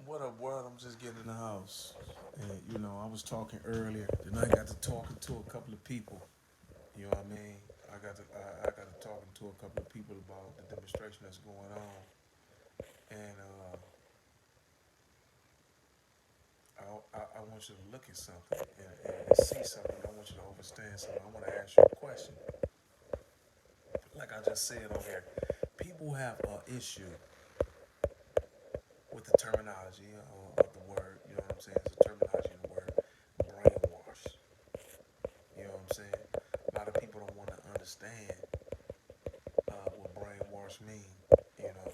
What up, world? I'm just getting in the house. And, I was talking earlier, and I got to talking to a couple of people. You know what I mean? I got to talking to a couple of people about the demonstration that's going on. And I want you to look at something and see something. I want you to understand something. I want to ask you a question. Like I just said on here, people have an issue with the terminology of the word. You know what I'm saying? It's the terminology of the word brainwash. You know what I'm saying? A lot of people don't want to understand what brainwash mean. You know,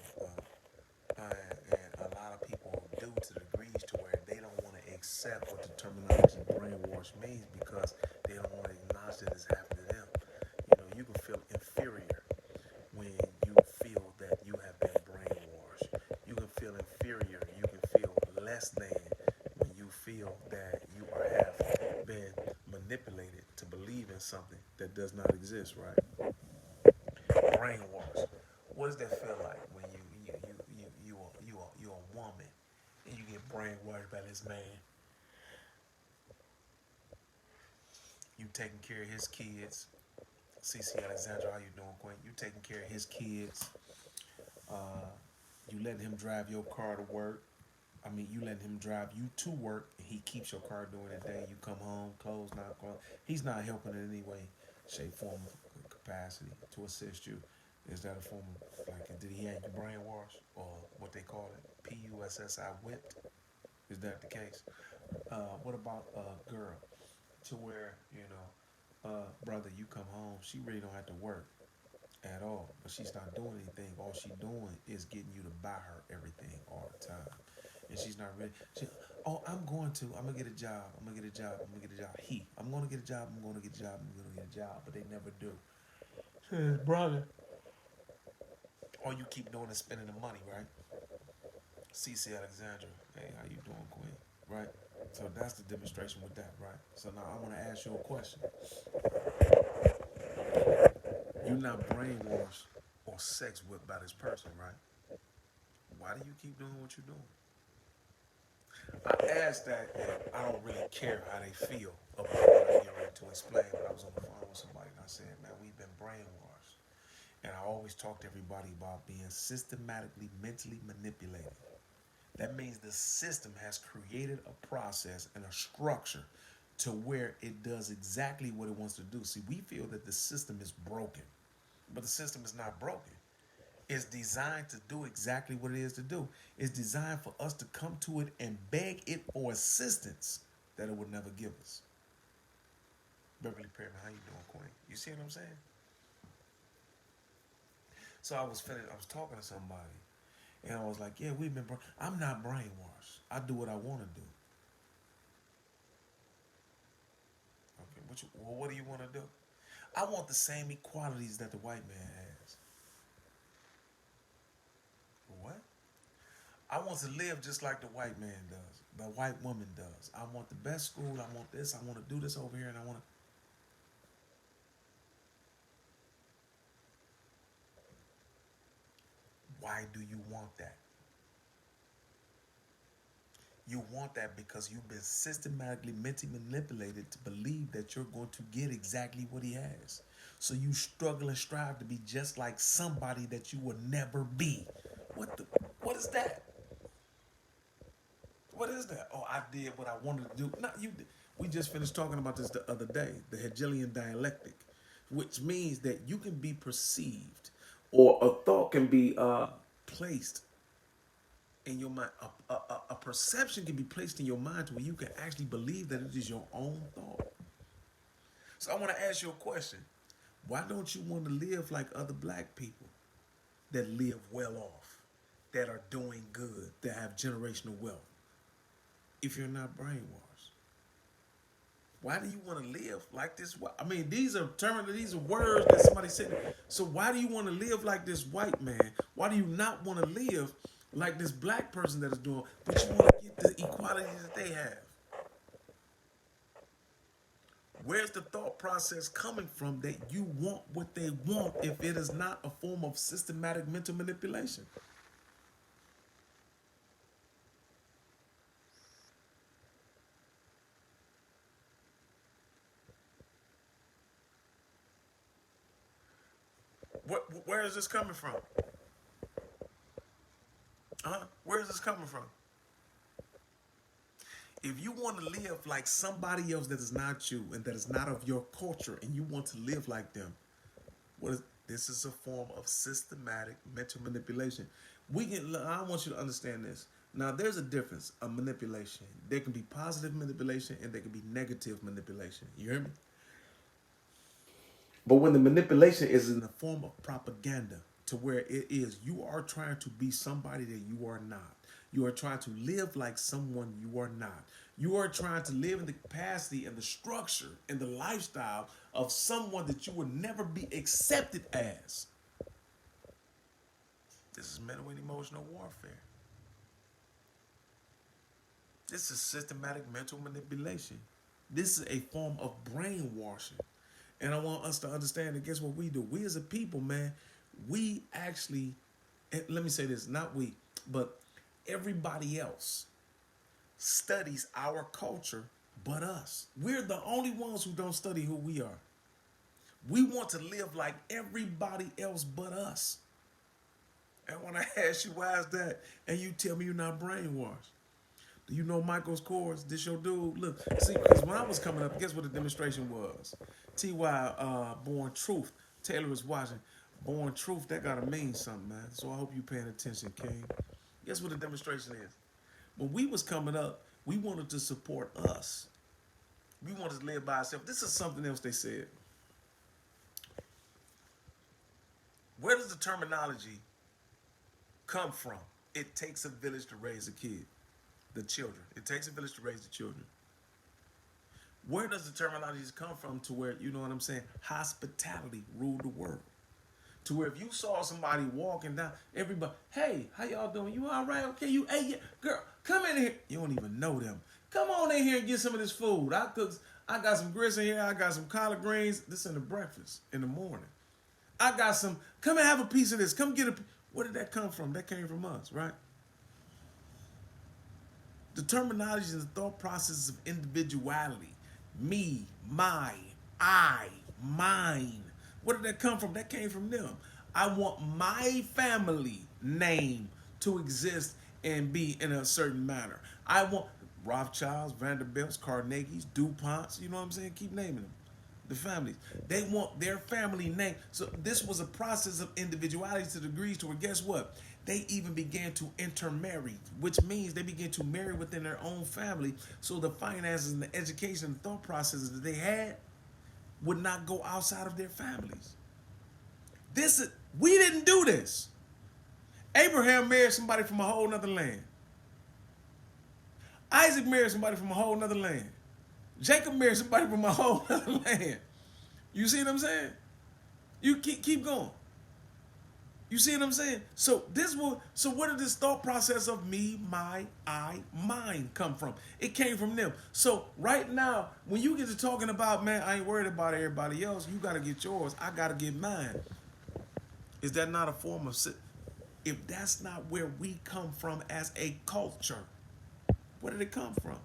and a lot of people do to degrees to where they don't want to accept what the terminology brainwash means because they don't want to acknowledge that it's happening to them. You can feel inferior when you feel that you have been brainwashed. You can feel inferior. You can feel less than when you feel that you are have been manipulated to believe in something that does not exist, right? Brainwash. What does that feel like when you a woman and you get brainwashed by this man? You taking care of his kids. CC Alexandra, how you doing, Quinn? You taking care of his kids. Uh, you letting him drive your car to work. I mean, you letting him drive you to work, and he keeps your car during the day. You come home, clothes not clothes. He's not helping in any way, shape, form, of capacity to assist you. Is that a form of, like, did he have you brainwashed, or what they call it, PUSSI whipped? Is that the case? What about a girl to where, brother, you come home, she really don't have to work at all, but she's not doing anything. All she doing is getting you to buy her everything all the time, and she's not ready. Oh, I'm gonna get a job. I'm gonna get a job. I'm gonna get a job. I'm gonna get a job. I'm gonna get a job. I'm gonna get a job, but they never do. Brother, all you keep doing is spending the money, right? CC Alexandra, hey, how you doing, Queen? Right. So that's the demonstration with that, right? So now I want to ask you a question. You're not brainwashed or sex whipped by this person, right? Why do you keep doing what you're doing? I asked that, and I don't really care how they feel about what I'm getting ready to explain, but I was on the phone with somebody and I said, man, we've been brainwashed. And I always talk to everybody about being systematically mentally manipulated. That means the system has created a process and a structure to where it does exactly what it wants to do. See, we feel that the system is broken, but the system is not broken. It's designed to do exactly what it is to do. It's designed for us to come to it and beg it for assistance that it would never give us. Beverly Perry, how you doing, Queen? You see what I'm saying? So I was talking to somebody, and I was like, "Yeah, I'm not brainwashed. I do what I want to do." Okay, what do you want to do? I want the same equalities that the white man has. What? I want to live just like the white man does, the white woman does. I want the best school. I want this. I want to do this over here, and I want to. Why do you want that? You want that because you've been systematically mentally manipulated to believe that you're going to get exactly what he has. So you struggle and strive to be just like somebody that you will never be. What the? What is that? What is that? Oh, I did what I wanted to do. Not you. We just finished talking about this the other day, the Hegelian dialectic, which means that you can be perceived, or a thought can be placed in your mind. A perception can be placed in your mind to where you can actually believe that it is your own thought. So I want to ask you a question. Why don't you want to live like other black people that live well off, that are doing good, that have generational wealth, if you're not brainwashed? Why do you want to live like this? I mean, these are words that somebody said. So why do you want to live like this white man? Why do you not want to live like this black person that is doing, but you want to get the equality that they have? Where's the thought process coming from that you want what they want if it is not a form of systematic mental manipulation? is this coming from? Where is this coming from? If you want to live like somebody else that is not you and that is not of your culture, and you want to live like them, this is a form of systematic mental manipulation. I want you to understand this. Now, there's a difference of manipulation. There can be positive manipulation and there can be negative manipulation. You hear me? But when the manipulation is in the form of propaganda, to where it is you are trying to be somebody that you are not. You are trying to live like someone you are not. You are trying to live in the capacity and the structure and the lifestyle of someone that you would never be accepted as. This is mental and emotional warfare. This is systematic mental manipulation. This is a form of brainwashing. And I want us to understand that guess what we do? We as a people, man, we actually, let me say this, not we, but everybody else studies our culture but us. We're the only ones who don't study who we are. We want to live like everybody else but us. And when I ask you why is that, and you tell me you're not brainwashed. Do you know Michael's Kors? This your dude? Look, see, because when I was coming up, guess what the demonstration was? T.Y. Born Truth. Taylor was watching. Born Truth, that gotta mean something, man. So I hope you paying attention, King. Guess what the demonstration is? When we was coming up, we wanted to support us. We wanted to live by ourselves. This is something else they said. Where does the terminology come from? It takes a village to raise a kid. The children. It takes a village to raise the children. Where does the terminologies come from to where, you know what I'm saying, hospitality ruled the world? To where if you saw somebody walking down, everybody, hey, how y'all doing? You all right? Okay, hey, yeah, girl, come in here. You don't even know them. Come on in here and get some of this food. I got some grits in here. I got some collard greens. This in the breakfast in the morning. I got some, come and have a piece of this. Come get a, where did that come from? That came from us, right? The terminologies and the thought processes of individuality, me, my, I, mine. Where did that come from? That came from them. I want my family name to exist and be in a certain manner. I want Rothschilds, Vanderbilts, Carnegies, DuPonts, you know what I'm saying? Keep naming them. The families. They want their family name. So this was a process of individuality to degrees to where guess what? They even began to intermarry, which means they began to marry within their own family. So the finances and the education and thought processes that they had would not go outside of their families. We didn't do this. Abraham married somebody from a whole nother land. Isaac married somebody from a whole nother land. Jacob married somebody from a whole other land. You see what I'm saying? You keep going. You see what I'm saying? So where did this thought process of me, my, I, mine come from? It came from them. So right now, when you get to talking about, man, I ain't worried about everybody else. You got to get yours. I got to get mine. Is that not a form of, if that's not where we come from as a culture, where did it come from?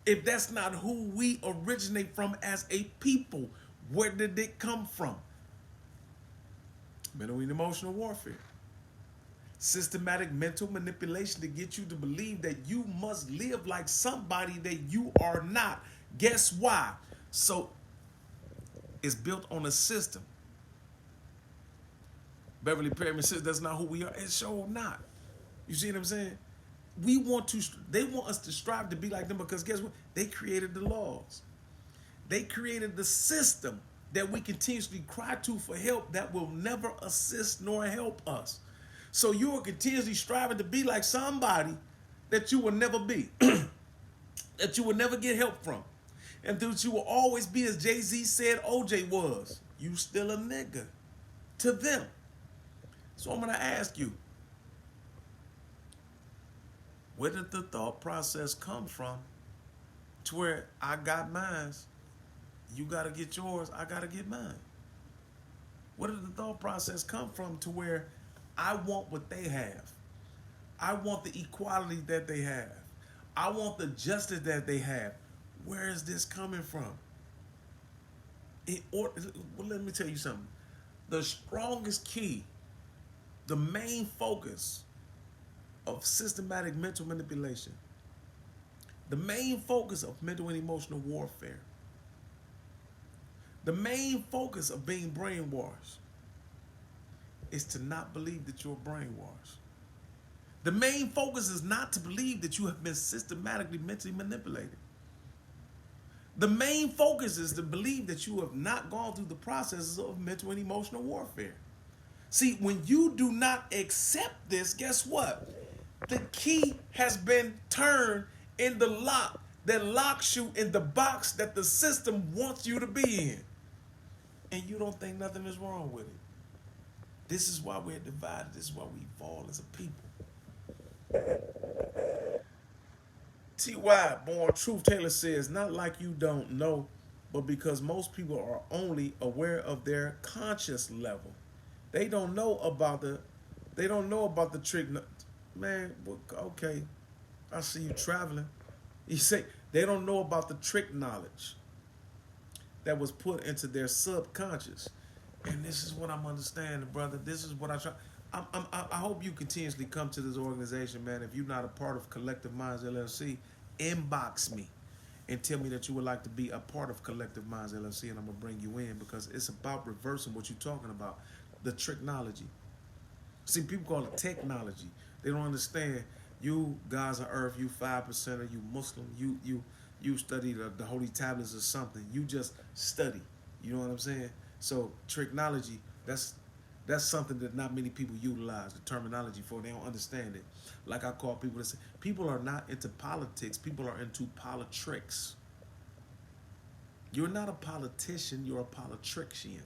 If that's not who we originate from as a people, where did it come from? Mental and emotional warfare. Systematic mental manipulation to get you to believe that you must live like somebody that you are not. Guess why? So it's built on a system. Beverly Perryman says that's not who we are. It's sure not. You see what I'm saying? They want us to strive to be like them because guess what? They created the laws. They created the system that we continuously cry to for help that will never assist nor help us. So you are continuously striving to be like somebody that you will never be, that you will never get help from. And that you will always be, as Jay-Z said OJ was, you still a nigga to them. So I'm going to ask you, where did the thought process come from to where I got mine, you got to get yours, I got to get mine? Where did the thought process come from to where I want what they have? I want the equality that they have. I want the justice that they have. Where is this coming from? Well, let me tell you something. The strongest key, the main focus of systematic mental manipulation, the main focus of mental and emotional warfare, the main focus of being brainwashed is to not believe that you're brainwashed. The main focus is not to believe that you have been systematically mentally manipulated. The main focus is to believe that you have not gone through the processes of mental and emotional warfare. See, when you do not accept this, guess what? The key has been turned in the lock that locks you in the box that the system wants you to be in. And you don't think nothing is wrong with it. This is why we're divided. This is why we fall as a people. T.Y. Born Truth Taylor says, not like you don't know, but because most people are only aware of their conscious level. They don't know about the trick. Man, okay, I see you traveling. You say they don't know about the trick knowledge that was put into their subconscious. And this is what I'm understanding, brother. This is what I try. I hope you continuously come to this organization, man. If you're not a part of Collective Minds LLC, inbox me and tell me that you would like to be a part of Collective Minds LLC, and I'm going to bring you in because it's about reversing what you're talking about, the technology. See, people call it technology. They don't understand. You guys on earth, you 5%er, you Muslim, you study the holy tablets or something. You just study. You know what I'm saying? So technology, that's something that not many people utilize the terminology for. They don't understand it. Like I call people that say, people are not into politics. People are into politricks. You're not a politician. You're a politrician.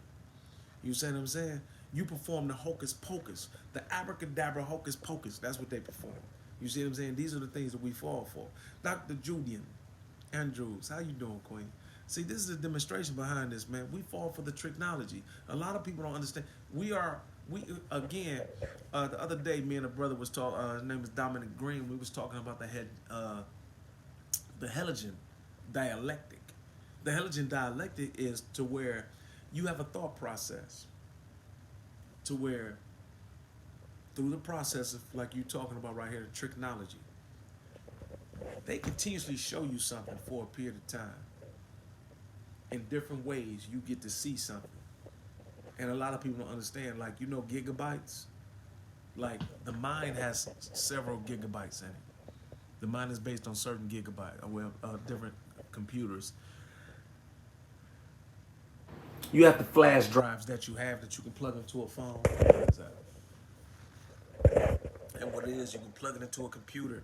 You see what I'm saying? You perform the hocus pocus, the abracadabra hocus pocus. That's what they perform. You see what I'm saying? These are the things that we fall for. Dr. Judy Andrews, how you doing, Queen? See, this is a demonstration behind this, man. We fall for the technology. A lot of people don't understand. We again, the other day, me and a brother was talking, his name is Dominic Green. We was talking about the Hegelian dialectic. The Hegelian dialectic is to where you have a thought process to where through the process of, like you're talking about right here, the technology, they continuously show you something for a period of time. In different ways, you get to see something. And a lot of people don't understand, like, gigabytes? Like, the mind has several gigabytes in it. The mind is based on certain gigabytes, different computers. You have the flash drives that you have that you can plug into a phone. And what it is, you can plug it into a computer.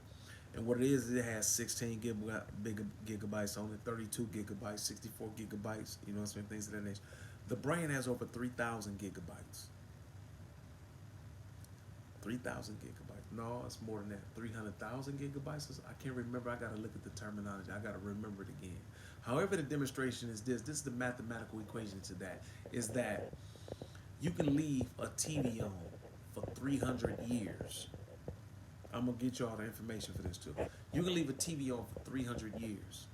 And what it is, it has 16 gigabytes on it, 32 gigabytes, 64 gigabytes, some things of that nature. The brain has over 3,000 gigabytes. 3,000 gigabytes. No, it's more than that. 300,000 gigabytes. I can't remember. I got to look at the terminology. I got to remember it again. However, the demonstration is this. This is the mathematical equation to that. Is that you can leave a TV on for 300 years. I'm going to get you all the information for this too. You can leave a TV on for 300 years.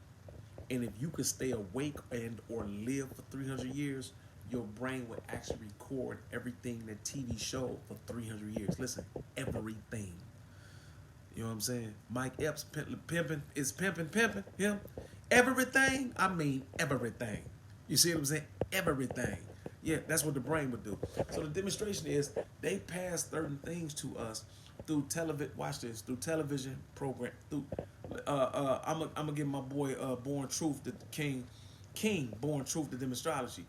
And if you could stay awake and or live for 300 years, your brain would actually record everything that TV showed for 300 years. Listen, everything. You know what I'm saying? Mike Epps pimping is pimping him. Everything, I mean everything. You see what I'm saying? Everything. Yeah, that's what the brain would do. So the demonstration is they pass certain things to us through television. Watch this, through television program. Through I'm gonna give my boy Born Truth, the King Born Truth, the demonstrology,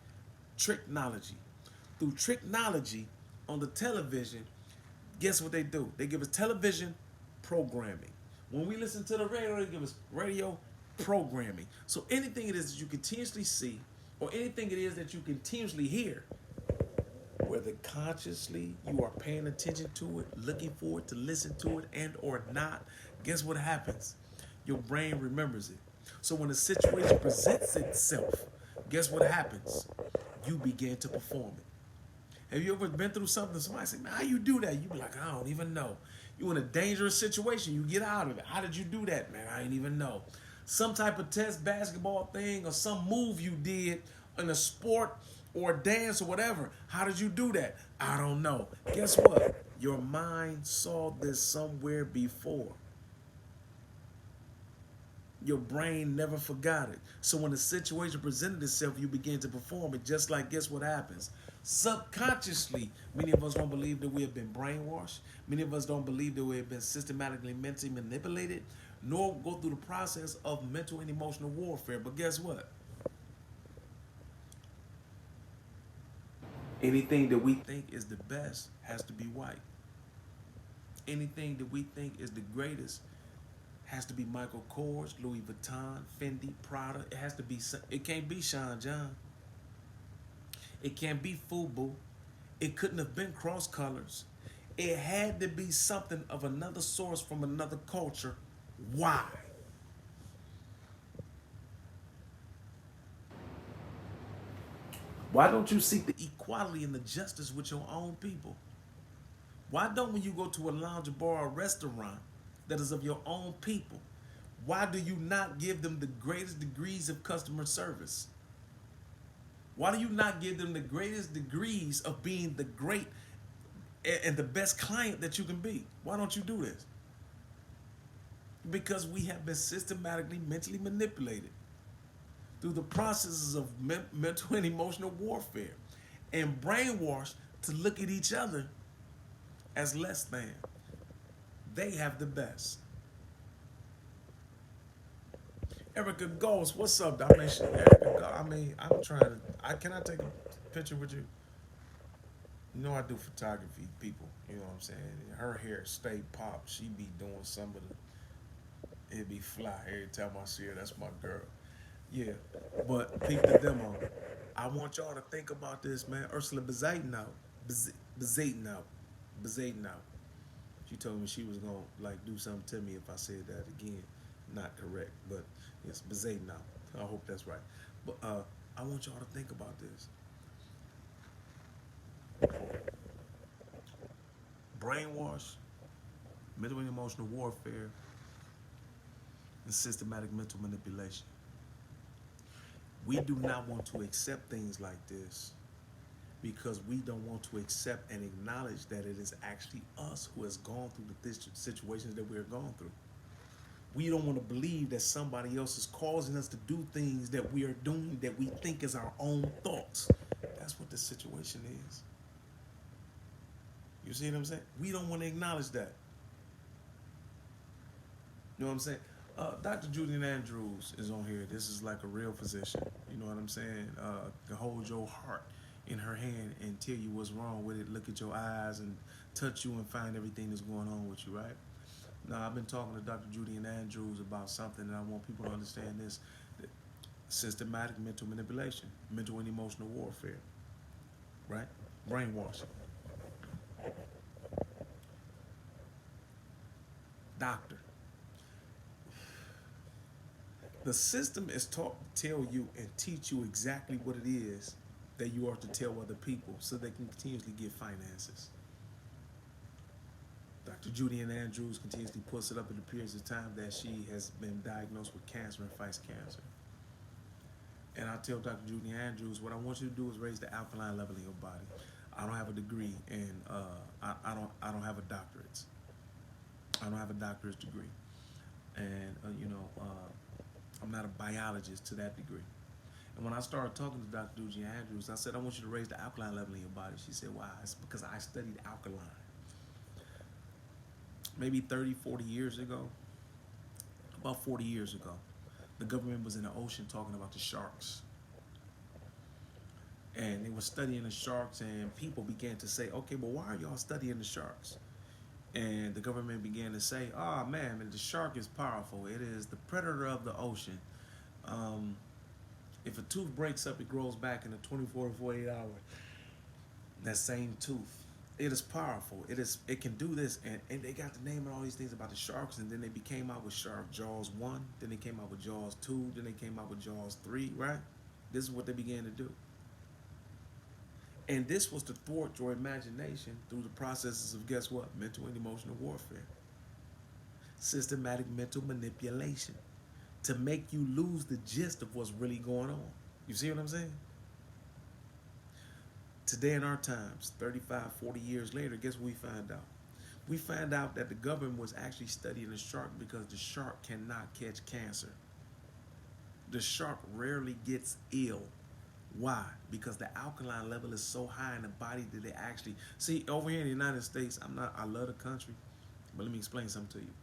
technology. Through technology on the television, guess what they do? They give us television programming. When we listen to the radio, they give us radio programming. So anything it is that you continuously see, or anything it is that you continuously hear, whether consciously you are paying attention to it, looking for it, to listen to it, and or not, guess what happens? Your brain remembers it. So when a situation presents itself, guess what happens? You begin to perform it. Have you ever been through something? Somebody say, man, how you do that? You be like, I don't even know. You in a dangerous situation, you get out of it. How did you do that, man? I didn't even know. Some type of test basketball thing or some move you did in a sport or dance or whatever. How did you do that? I don't know. Guess what? Your mind saw this somewhere before. Your brain never forgot it. So when the situation presented itself, you begin to perform it. Just like, guess what happens? Subconsciously, many of us don't believe that we have been brainwashed. Many of us don't believe that we have been systematically mentally manipulated, nor go through the process of mental and emotional warfare. But guess what? Anything that we think is the best has to be white. Anything that we think is the greatest has to be Michael Kors, Louis Vuitton, Fendi, Prada. It has to be. It can't be Sean John. It can't be FUBU. It couldn't have been Cross Colors. It had to be something of another source from another culture. Why? Why don't you seek the equality and the justice with your own people? Why don't, when you go to a lounge, bar, or restaurant that is of your own people, why do you not give them the greatest degrees of customer service? Why do you not give them the greatest degrees of being the great and the best client that you can be? Why don't you do this? Because we have been systematically mentally manipulated through the processes of mental and emotional warfare and brainwashed to look at each other as less than. They have the best. Erica Ghost, what's up, Domination? Erica, I'm trying to. Can I take a picture with you? You know I do photography, people. You know what I'm saying? Her hair stay pop. She be doing some of the. It be fly every time I see her. That's my girl. Yeah, but peep the demo. I want y'all to think about this, man. Ursula Bezaiten out. Bezaiten out. Bezaiten out. She told me she was gonna like do something to me if I said that again. Not correct, but it's Bezaiten out. I hope that's right. But I want y'all to think about this. Brainwash, mental and emotional warfare, and systematic mental manipulation. We do not want to accept things like this because we don't want to accept and acknowledge that it is actually us who has gone through the situations that we're going through. We don't want to believe that somebody else is causing us to do things that we are doing that we think is our own thoughts. That's what this situation is. You see what I'm saying? We don't want to acknowledge that. You know what I'm saying? Dr. Judy Andrews is on here. This is like a real physician. You know what I'm saying? Can hold your heart in her hand and tell you what's wrong with it. Look at your eyes and touch you and find everything that's going on with you, right? Now, I've been talking to Dr. Judy Andrews about something, and I want people to understand this: systematic mental manipulation, mental and emotional warfare, right? Brainwashing. Doctor. The system is taught to tell you and teach you exactly what it is that you are to tell other people so they can continuously get finances. Dr. Judy Andrews continuously puts it up in the periods of time that she has been diagnosed with cancer and fights cancer. And I tell Dr. Judy Andrews, what I want you to do is raise the alkaline level in your body. I don't have a degree, and I don't have a doctorate. I don't have a doctorate degree, and I'm not a biologist to that degree. And when I started talking to Dr. Judy Andrews, I said, I want you to raise the alkaline level in your body. She said, why? It's because I studied alkaline. Maybe 30, 40 years ago, about 40 years ago, the government was in the ocean talking about the sharks. And they were studying the sharks, and people began to say, okay, well, why are y'all studying the sharks? And the government began to say, oh, man, the shark is powerful. It is the predator of the ocean. If a tooth breaks up, it grows back in a 24 to 48 hours. That same tooth. It is powerful. It can do this. And they got to name all these things about the sharks. And then they came out with Shark Jaws 1. Then they came out with Jaws 2. Then they came out with Jaws 3, right? This is what they began to do. And this was to thwart your imagination through the processes of, guess what? Mental and emotional warfare. Systematic mental manipulation. To make you lose the gist of what's really going on. You see what I'm saying? Today in our times, 35, 40 years later, guess what we find out? We find out that the government was actually studying the shark because the shark cannot catch cancer. The shark rarely gets ill. Why? Because the alkaline level is so high in the body that they actually see over here in the United States. I love the country, but let me explain something to you.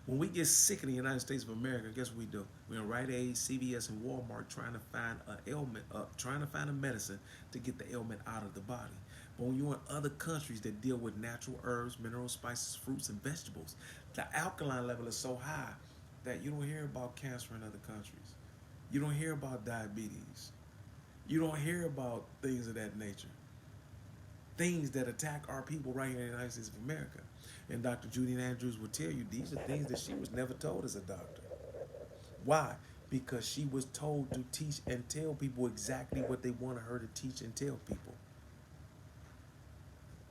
When we get sick in the United States of America, guess what we do? We're in Rite Aid, CVS, and Walmart trying to find an ailment, trying to find a medicine to get the ailment out of the body. But when you're in other countries that deal with natural herbs, mineral spices, fruits, and vegetables, the alkaline level is so high that you don't hear about cancer in other countries. You don't hear about diabetes. You don't hear about things of that nature. Things that attack our people right here in the United States of America. And Dr. Judy Andrews will tell you these are things that she was never told as a doctor. Why? Because she was told to teach and tell people exactly what they wanted her to teach and tell people.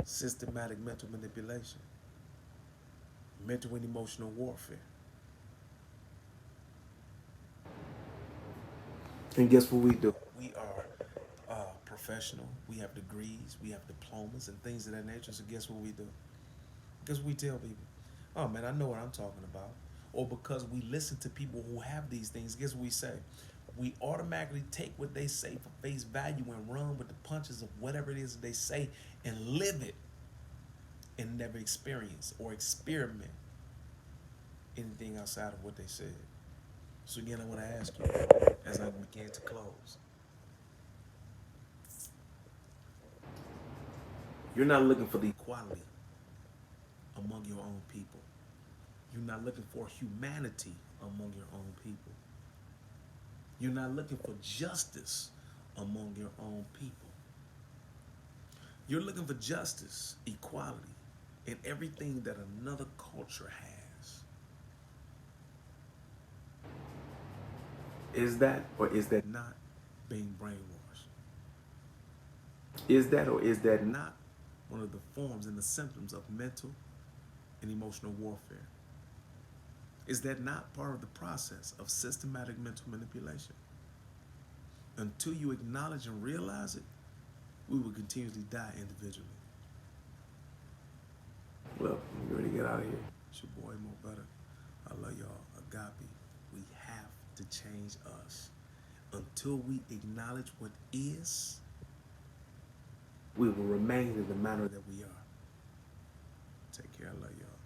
Systematic mental manipulation, mental and emotional warfare. And guess what we do? We are professional. We have degrees. We have diplomas and things of that nature. So guess what we do? Guess what we tell people? Oh man, I know what I'm talking about. Or because we listen to people who have these things, guess what we say? We automatically take what they say for face value and run with the punches of whatever it is that they say and live it and never experience or experiment anything outside of what they said. So again, I want to ask you, as I begin to close, you're not looking for the equality among your own people. You're not looking for humanity among your own people. You're not looking for justice among your own people. You're looking for justice, equality, in everything that another culture has. Is that or is that not being brainwashed? Is that or is that not one of the forms and the symptoms of mental and emotional warfare? Is that not part of the process of systematic mental manipulation? Until you acknowledge and realize it, we will continuously die individually. Look, you ready to get out of here? It's your boy Mo Better. I love y'all. Agape. We have to change us. Until we acknowledge what is, we will remain in the manner that we are. Take care. I love y'all.